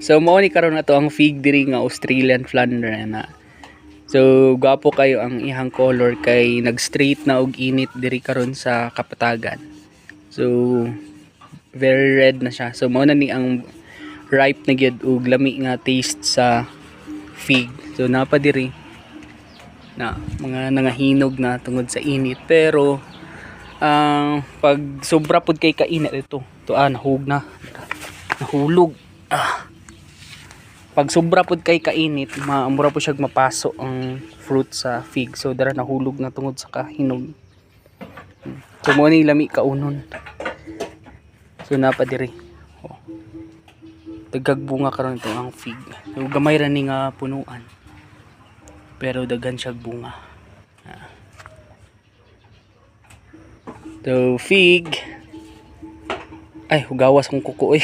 So mao ni karon na to ang fig diri nga Australian flounder na. So gwapo kayo ang ihang color kay nag-straight na og init diri karon sa kapatagan. So very red na siya. So mao na ni ang ripe na gyud og lami nga taste sa fig. So napa diri na mga nangahinog na tungod sa init, pero pag sobra pud kay kainit ito nahulog. Pag sobra pud kay kainit maamura po siya mapaso ang fruit sa fig. So dara nahulog na tungod sa kahinog. So mo ni lami kaunon. So napa diri dagag bunga karon ito ang fig. So gamay ra ni nga punuan, pero daghan siya bunga. So fig ay hugawas kong kuko